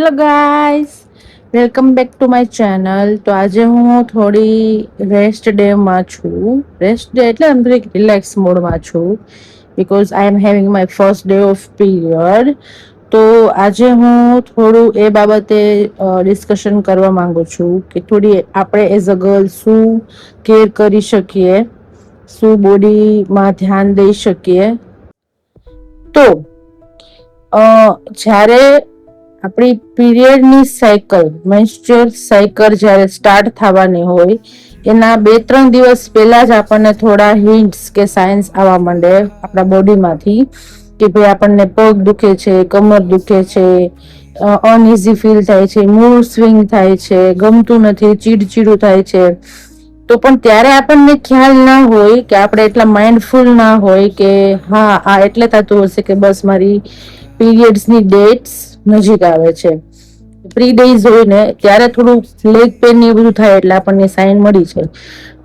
Hello guys, welcome back to my channel. તો આજે હું થોડી રેસ્ટ ડે માં છું. રેસ્ટ ડે એટલે રિલેક્સ મોડમાં છું because I am having my first day of period. તો આજે હું થોડું એ બાબતે ડિસ્કશન કરવા માંગુ છું કે થોડી આપણે એઝ અ ગર્લ શું કેર કરી શકીએ, શું બોડીમાં ધ્યાન દઈ શકીએ. તો જ્યારે આપણી પીરિયડની સાયકલ, મેન્સ્ટ્રુઅલ સાયકલ જ્યારે સ્ટાર્ટ થવાની હોય એના 2-3 દિવસ પહેલા જ આપણને થોડા હિન્ટ્સ કે સાઇન્સ આવવા માંડે આપણા બોડીમાંથી કે ભાઈ આપણને પગ દુખે છે, કમર દુખે છે, અનઇઝી ફીલ થાય છે, મૂડ સ્વિંગ થાય છે, ગમતું નથી, ચીડચીડું થાય છે. તો પણ ત્યારે આપણને ખ્યાલ ના હોય કે આપણે એટલા માઇન્ડફુલ ના હોય કે હા આ એટલે થતું હશે કે બસ મારી પીરિયડ્સની ડેટ્સ નજીક આવે છે. પ્રી ડેઝ હોય ને ત્યારે થોડું લેગ પેન એ બધું થાય એટલે આપણને સાઈન મળી છે.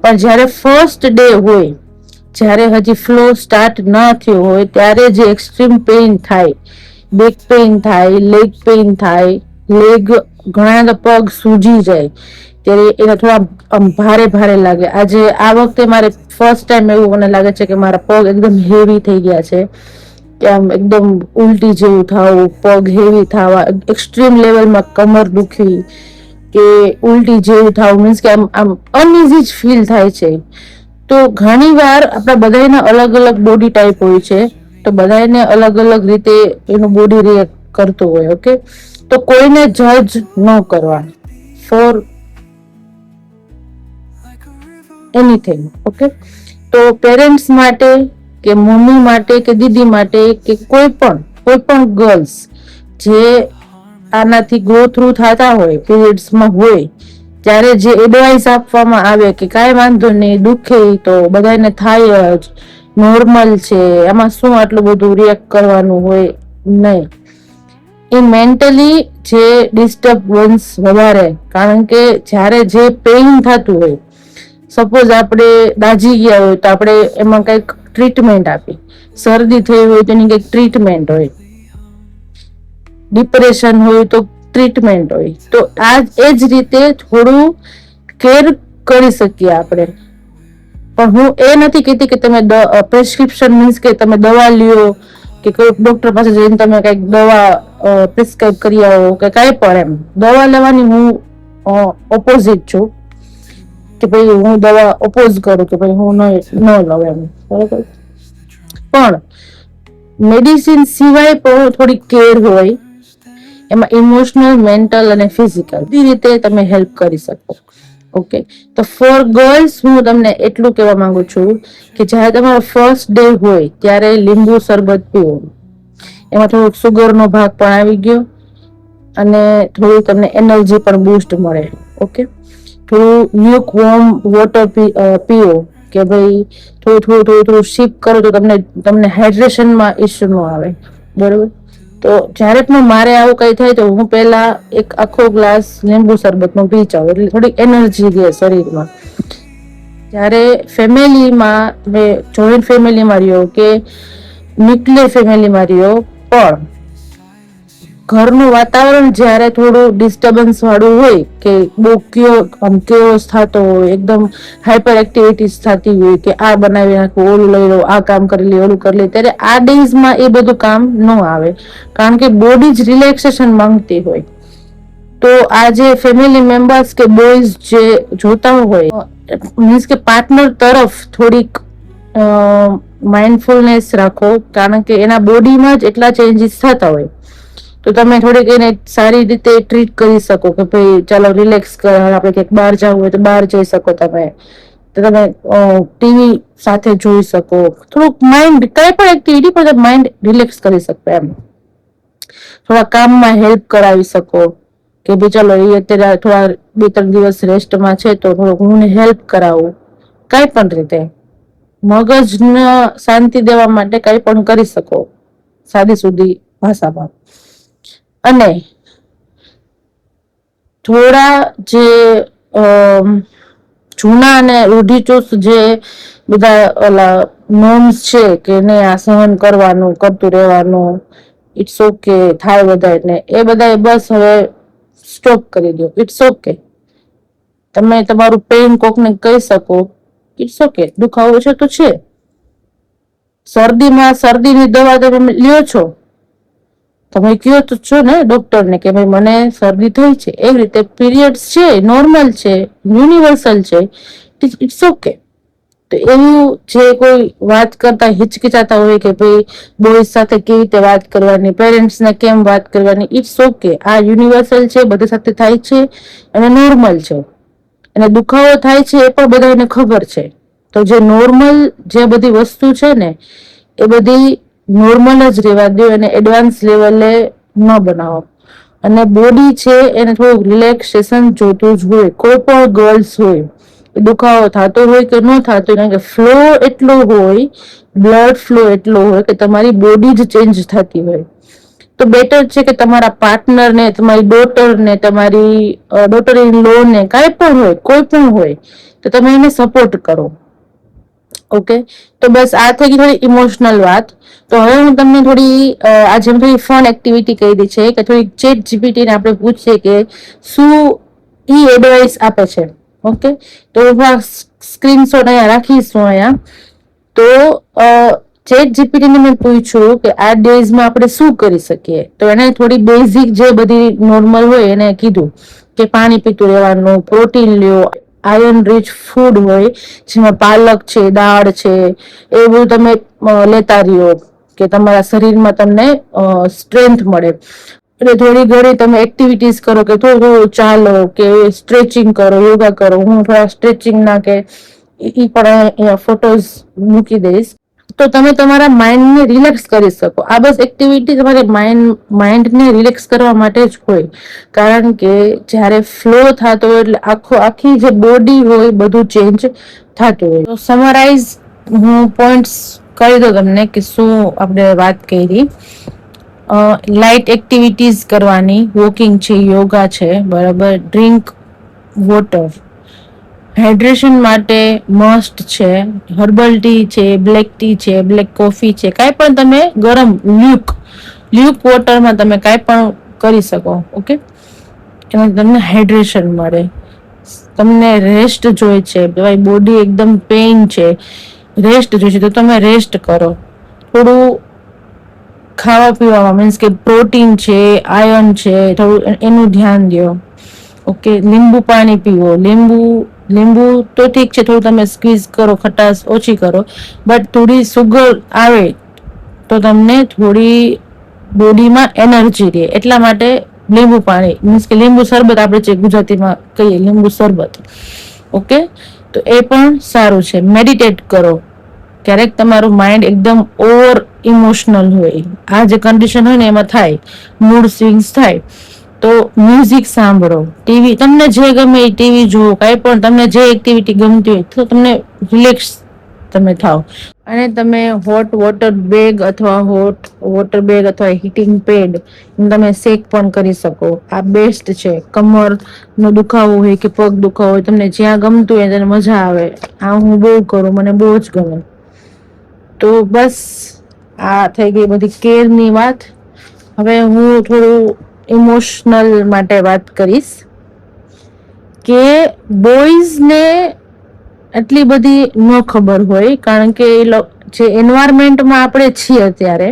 પણ જ્યારે ફર્સ્ટ ડે હોય, જ્યારે હજી ફ્લો સ્ટાર્ટ ના થયો હોય ત્યારે જે એક્સ્ટ્રીમ પેઇન થાય, બેક પેઇન થાય, લેગ પેઇન થાય, લેગ ઘણા પગ સૂજી જાય ત્યારે એના થોડા ભારે ભારે લાગે. આજે આ વખતે મારે ફર્સ્ટ ટાઈમ એવું મને લાગે છે કે મારા પગ એકદમ હેવી થઈ ગયા છે, કે આમ એકદમ ઉલટી જેવું થવું, પગ હેવી થવા, એક્સ્ટ્રીમ લેવલમાં કમર દુખવી કે ઉલટી જેવું થવું, મીન્સ કે આમ અનઇઝી જ ફીલ થાય છે. તો ઘણી વાર આપણા બધાના અલગ અલગ બોડી ટાઈપ હોય છે, તો બધાને અલગ અલગ રીતે એનું બોડી રિએક્ટ કરતું હોય. ઓકે, તો કોઈને જજ ન કરવા ફોર એનીથિંગ. ઓકે, તો પેરેન્ટ્સ માટે કે મમ્મી માટે કે દીદી માટે કે કોઈ પણ ગર્લ્સ જે આનાથી ગો થ્રુ થતા હોય, પીરિયડ્સમાં હોય, ત્યારે જે એડવાઇસ આપવામાં આવે કે કાંઈ વાંધો નહીં, દુખે તો બધાને થાય જ, નોર્મલ છે, એમાં શું આટલું બધું રિએક્ટ કરવાનું હોય, નહીં. એ મેન્ટલી જે ડિસ્ટર્બન્સ વધારે, કારણ કે જ્યારે જે પેઇન થતું હોય, સપોઝ આપણે દાઝી ગયા હોય તો આપણે એમાં કંઈક ટ્રીટમેન્ટ આપી, શરદી થઈ હોય તો એની કંઈક ટ્રીટમેન્ટ હોય, ડિપ્રેશન હોય તો ટ્રીટમેન્ટ હોય. તો એ જ રીતે થોડું કેર કરી શકીએ આપણે. પણ હું એ નથી કહેતી કે તમે પ્રેસ્ક્રિપ્શન, મીન્સ કે તમે દવા લ્યો કે કોઈ ડોક્ટર પાસે જઈને તમે કઈક દવા પ્રિસ્ક્રાઇબ કરી આવો કે કાંઈ પણ. એમ દવા લેવાની હું ઓપોઝિટ છું કે ભાઈ હું દવા ઓપોઝ કરું કે ભાઈ હું ન લઉં એમ, બરાબર. પણ મેડિસિન સિવાય પણ થોડી કેર હોય, એમાં ઇમોશનલ, મેન્ટલ અને ફિઝિકલ બધી રીતે તમે હેલ્પ કરી શકો. ઓકે, તો ફોર ગર્લ્સ હું તમને એટલું કહેવા માંગુ છું કે જ્યારે તમારો ફર્સ્ટ ડે હોય ત્યારે લીંબુ શરબત પીવો. એમાં થોડોક સુગરનો ભાગ પણ આવી ગયો અને થોડું તમને એનર્જી પણ બૂસ્ટ મળે. ઓકે, થોડું લ્યુક વોર્મ વોટર પીવો કે ભાઈ થોડું શીપ કરો તો તમને હાઇડ્રેશનમાં ઇશ્યુ ન આવે, બરોબર. તો જ્યારે પણ મારે આવું કઈ થાય તો હું પહેલા એક આખો ગ્લાસ લીંબુ શરબતનો પી જાઉં, એટલે થોડીક એનર્જી રહે શરીરમાં. જ્યારે ફેમિલીમાં, મેં જોઈન્ટ ફેમિલીમાં રહ્યો કે ન્યુક્લિયર ફેમિલીમાં રહ્યો, પણ ઘરનું વાતાવરણ જ્યારે થોડું ડિસ્ટર્બન્સ વાળું હોય, કે બહુ કેઓસ થતો હોય, એકદમ હાઈપર એક્ટિવિટીઝ થતી હોય કે આ બનાવી નાખવું, ઓલું લઈ લો, આ કામ કરી લે, ઓલું કરી લે, ત્યારે આ ડેઝમાં એ બધું કામ ન આવે, કારણ કે બોડી જ રિલેક્સેશન માંગતી હોય. તો આ જે ફેમિલી મેમ્બર્સ કે બોયઝ જે જોતા હોય, મીન્સ કે પાર્ટનર તરફ થોડીક માઇન્ડફુલનેસ રાખો, કારણ કે એના બોડીમાં જ એટલા ચેન્જીસ થતા હોય. તો તમે થોડીક એને સારી રીતે ટ્રીટ કરી શકો કે ભાઈ ચાલો રિલેક્સ કર, આપણે ક્યાંક બહાર જવું હોય તો બહાર જઈ શકો, તમે ટીવી સાથે જોઈ શકો, થોડુંક માઇન્ડ કઈ પણ એક્ટિવિટી પર માઇન્ડ રિલેક્સ કરી શકો. એમ થોડા કામમાં હેલ્પ કરાવી શકો કે ભાઈ ચાલો એ અત્યારે થોડા 2-3 દિવસ રેસ્ટમાં છે તો થોડુંક હું હેલ્પ કરાવું. કઈ પણ રીતે મગજને શાંતિ દેવા માટે કઈ પણ કરી શકો, સાદી સુદી ભાષામાં. અને થોડા જે જૂના અને રૂઢિચુસ્ત જે બધા ઓલા નોર્મ્સ છે કે નહીં, આ સહન કરવાનું, કરતું રહેવાનું, ઇટ્સ ઓકે થાય બધાને, એ બધા બસ હવે સ્ટોપ કરી દો. It's okay. તમે તમારું પેઇન કોકને કહી શકો, ઇટ્સ ઓકે, દુખાવો છે તો છે. શરદીની દવા તમે લ્યો છો, તમે કયો તો છો ને ડોક્ટરને કે ભાઈ મને શરદી થઈ છે. એવી રીતે પીરિયડ્સ છે, નોર્મલ છે, યુનિવર્સલ છે, ઇટ્સ ઓકે. તો એવું જે કોઈ વાત કરતા હિચકિચાતા હોય કે ભાઈ બોયઝ સાથે કેવી રીતે વાત કરવાની, પેરેન્ટ્સને કેમ વાત કરવાની, ઇટ્સ ઓકે. આ યુનિવર્સલ છે, બધા સાથે થાય છે અને નોર્મલ છે. અને દુખાવો થાય છે એ પણ બધાને ખબર છે. તો જે નોર્મલ જે બધી વસ્તુ છે ને એ બધી નોર્મલ જ રહેવા દો, અને એડવાન્સ લેવલે ન બનાવો. અને બોડી છે એને થોડું રિલેક્સેશન જોતું જ હોય. કોઈ પણ ગર્લ્સ હોય, દુખાવો થતો હોય કે ન થતો હોય, કારણ કે ફ્લો એટલો હોય, બ્લડ ફ્લો એટલો હોય કે તમારી બોડી જ ચેન્જ થતી હોય. તો બેટર છે કે તમારા પાર્ટનરને, તમારી ડોટરને, તમારી ડોટર ઇન લો ને, કાંઈ પણ હોય, કોઈ પણ હોય, તો તમે એને સપોર્ટ કરો. ઓકે, તો બસ આ થઈ ગઈ થોડી ઇમોશનલ વાત. તો હવે હું તમને આજે થોડી ફન એક્ટિવિટી કરી છે કે થોડી ચેટ જીપીટી ને આપણે પૂછીએ કે શું એડવાઇસ આપે છે. ઓકે, તો હું સ્ક્રીનશોટ અહીંયા રાખીશું અહીંયા. તો ચેટ જીપીટી ને મેં પૂછ્યું કે આ ડેઝમાં આપણે શું કરી શકીએ. તો એને થોડી બેઝિક જે બધી નોર્મલ હોય એને કીધું કે પાણી પીતું રહેવાનું, પ્રોટીન લ્યો, આયર્ન રીચ ફૂડ હોય જેમાં પાલક છે, દાળ છે, એ બધું તમે લેતા રહ્યો કે તમારા શરીરમાં તમને સ્ટ્રેન્થ મળે. એટલે થોડી ઘણી તમે એક્ટિવિટીઝ કરો કે થોડું ચાલો કે સ્ટ્રેચિંગ કરો, યોગા કરો. હું થોડા સ્ટ્રેચિંગ ના કે ઈ પણ અહીંયા ફોટોઝ મૂકી દઈશ. તો તમે તમારા માઇન્ડને રિલેક્સ કરી શકો. આ બસ એક્ટિવિટી તમારે માઇન્ડને રિલેક્સ કરવા માટે જ હોય. કારણ કે જયારે ફ્લો થતો હોય એટલે આખી જે બોડી હોય બધું ચેન્જ થતું હોય. તો સમરાઈઝ હું પોઈન્ટ્સ કરી દઉં તમને કે શું આપણે વાત કરી. લાઇટ એક્ટિવિટીઝ કરવાની, વોકિંગ છે, યોગા છે, બરાબર, ડ્રિંક વોટર, હાઇડ્રેશન માટે મસ્ટ છે, હર્બલ ટી છે, બ્લેક ટી છે, બ્લેક કોફી છે, કાંઈ પણ તમે ગરમ લ્યુક વોટરમાં તમે કાંઈ પણ કરી શકો. ઓકે, એમાં તમને હાઇડ્રેશન મળે. તમને રેસ્ટ જોઈએ છે, તમારી બોડી એકદમ પેઇન છે, રેસ્ટ જોઈએ છે, તો તમે રેસ્ટ કરો. થોડું ખાવા પીવામાં મીન્સ કે પ્રોટીન છે, આયર્ન છે, થોડું એનું ધ્યાન દો. ઓકે, લીંબુ પાણી પીવો. લીંબુ તો ઠીક છે, થોડું તમે સ્ક્વીઝ કરો, ખટાશ ઓછી કરો, બટ થોડી સુગર આવે તો તમને થોડી બોડીમાં એનર્જી રહે. એટલા માટે લીંબુ પાણી મીન્સ કે લીંબુ શરબત આપણે જે ગુજરાતીમાં કહીએ લીંબુ શરબત. ઓકે, તો એ પણ સારું છે. મેડિટેટ કરો. ક્યારેક તમારું માઇન્ડ એકદમ ઓવર ઇમોશનલ હોય, આ જે કન્ડિશન હોય ને એમાં થાય, મૂડ સ્વિંગ્સ થાય, તો મ્યુઝિક સાંભળો, ટીવી તમને જે ગમે એ ટીવી જુઓ, કાંઈ પણ તમને જે એક્ટિવિટી ગમતી હોય તો તમને રિલેક્સ તમે થાવ. અને તમે હોટ વોટર બેગ અથવા હીટિંગ પેડ તમે શેક પણ કરી શકો. આ બેસ્ટ છે. કમર નો દુખાવો હોય કે પગ દુખાવો હોય, તમને જ્યાં ગમતું હોય તેને મજા આવે. આ હું બહુ કરું, મને બહુ જ ગમે. તો બસ આ થઈ ગઈ બધી કેરની વાત. હવે હું થોડું ઇમોશનલ માટે વાત કરીશ કે બોયઝને એટલી બધી ન ખબર હોય, કારણ કે જે એન્વાયરમેન્ટમાં આપણે છીએ અત્યારે,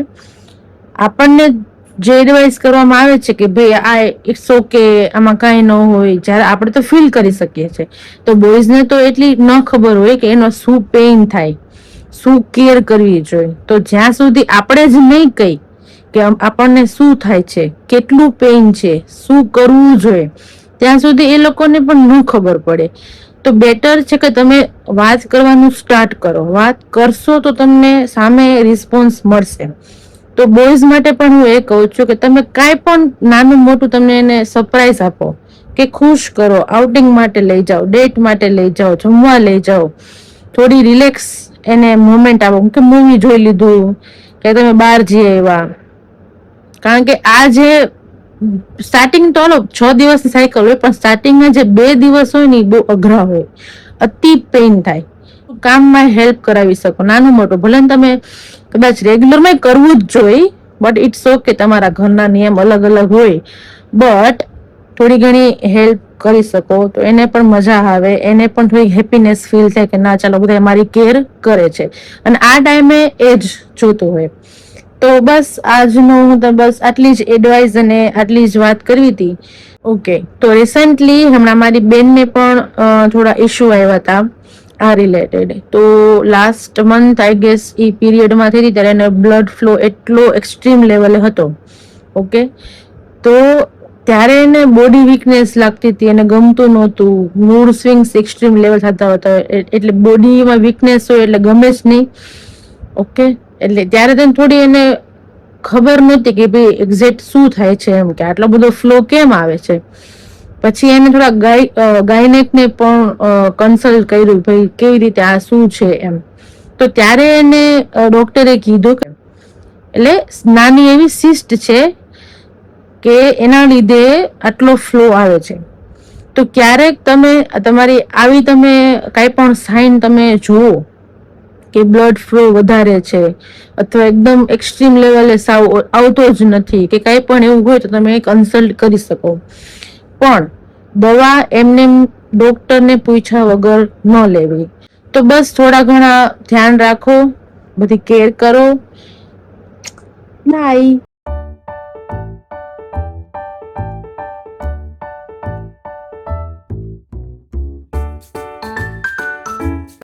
આપણને જે એડવાઇસ કરવામાં આવે છે કે ભાઈ આ ઇટ્સ ઓકે, આમાં કાંઈ ન હોય, જ્યારે આપણે તો ફીલ કરી શકીએ છીએ. તો બોયઝને તો એટલી ન ખબર હોય કે એનો શું પેઇન થાય, શું કેર કરવી જોઈએ. તો જ્યાં સુધી આપણે જ નહીં કહી કે આપણને શું થાય છે, કેટલું પેઇન છે, શું કરવું જોઈએ, ત્યાં સુધી એ લોકોને પણ ન ખબર પડે. તો બેટર છે કે તમે વાત કરવાનું સ્ટાર્ટ કરો. વાત કરશો તો તમને સામે રિસ્પોન્સ મળશે. તો બોયઝ માટે પણ હું એ કહું છું કે તમે કાંઈ પણ નાનું મોટું તમને એને સરપ્રાઈઝ આપો કે ખુશ કરો. આઉટિંગ માટે લઈ જાઓ, ડેટ માટે લઈ જાઓ, જમવા લઈ જાઓ, થોડી રિલેક્સ એને મોમેન્ટ આપો કે મૂવી જોઈ લીધું કે તમે બહાર જઈ આવ્યા. કારણ કે આ જે સ્ટાર્ટિંગ તો 6 દિવસની સાયકલ હોય, પણ સ્ટાર્ટિંગના જે 2 દિવસ હોય ને એ બહુ અઘરા હોય, અતિ પેઇન થાય. કામમાં હેલ્પ કરાવી શકો નાનું મોટું, ભલે તમે કદાચ રેગ્યુલરમાં કરવું જ જોઈએ, બટ ઇટ્સ ઓકે, તમારા ઘરના નિયમ અલગ અલગ હોય, બટ થોડી ઘણી હેલ્પ કરી શકો તો એને પણ મજા આવે, એને પણ થોડી હેપીનેસ ફીલ થાય કે ના ચાલો બધા મારી કેર કરે છે, અને આ ટાઈમે એ જ જોતું હોય. તો બસ આજનું હું તો બસ આટલી જ એડવાઇસ અને આટલી જ વાત કરવી હતી. ઓકે, તો રિસેન્ટલી હમણાં મારી બેનને પણ થોડા ઇશ્યુ આવ્યા હતા આ રિલેટેડ. તો લાસ્ટ મંથ આઈ ગેસ એ પીરિયડમાં થઈ હતી ત્યારે એને બ્લડ ફ્લો એટલો એક્સ્ટ્રીમ લેવલે હતો. ઓકે, તો ત્યારે એને બોડી વીકનેસ લાગતી હતી, એને ગમતું નહોતું, મૂડ સ્વિંગ્સ એક્સ્ટ્રીમ લેવલ થતા હતા, એટલે બોડીમાં વીકનેસ હોય એટલે ગમે જ નહીં. ઓકે, એટલે ત્યારે તેને થોડી એને ખબર નહોતી કે ભાઈ એક્ઝેક્ટ શું થાય છે, એમ કે આટલો બધો ફ્લો કેમ આવે છે. પછી એને થોડા ગાયનેકને પણ કન્સલ્ટ કર્યું, ભાઈ કેવી રીતે આ શું છે એમ. તો ત્યારે એને ડોક્ટરે કીધું કે એટલે નાની એવી સિસ્ટ છે કે એના લીધે આટલો ફ્લો આવે છે. તો ક્યારેક તમે તમારી આવી તમે કાંઈ પણ સાઇન તમે જુઓ કે બ્લડ ફ્લો વધારે છે અથવા એકદમ એક્સ્ટ્રીમ લેવલે સાવ આવતો જ નથી કે કાંઈ પણ એવું હોય, તો તમે કન્સલ્ટ કરી શકો. પણ દવા એમને ડોક્ટરને પૂછ્યા વગર ન લેવી. તો બસ થોડા ઘણા ધ્યાન રાખો, બધી કેર કરો. બાય.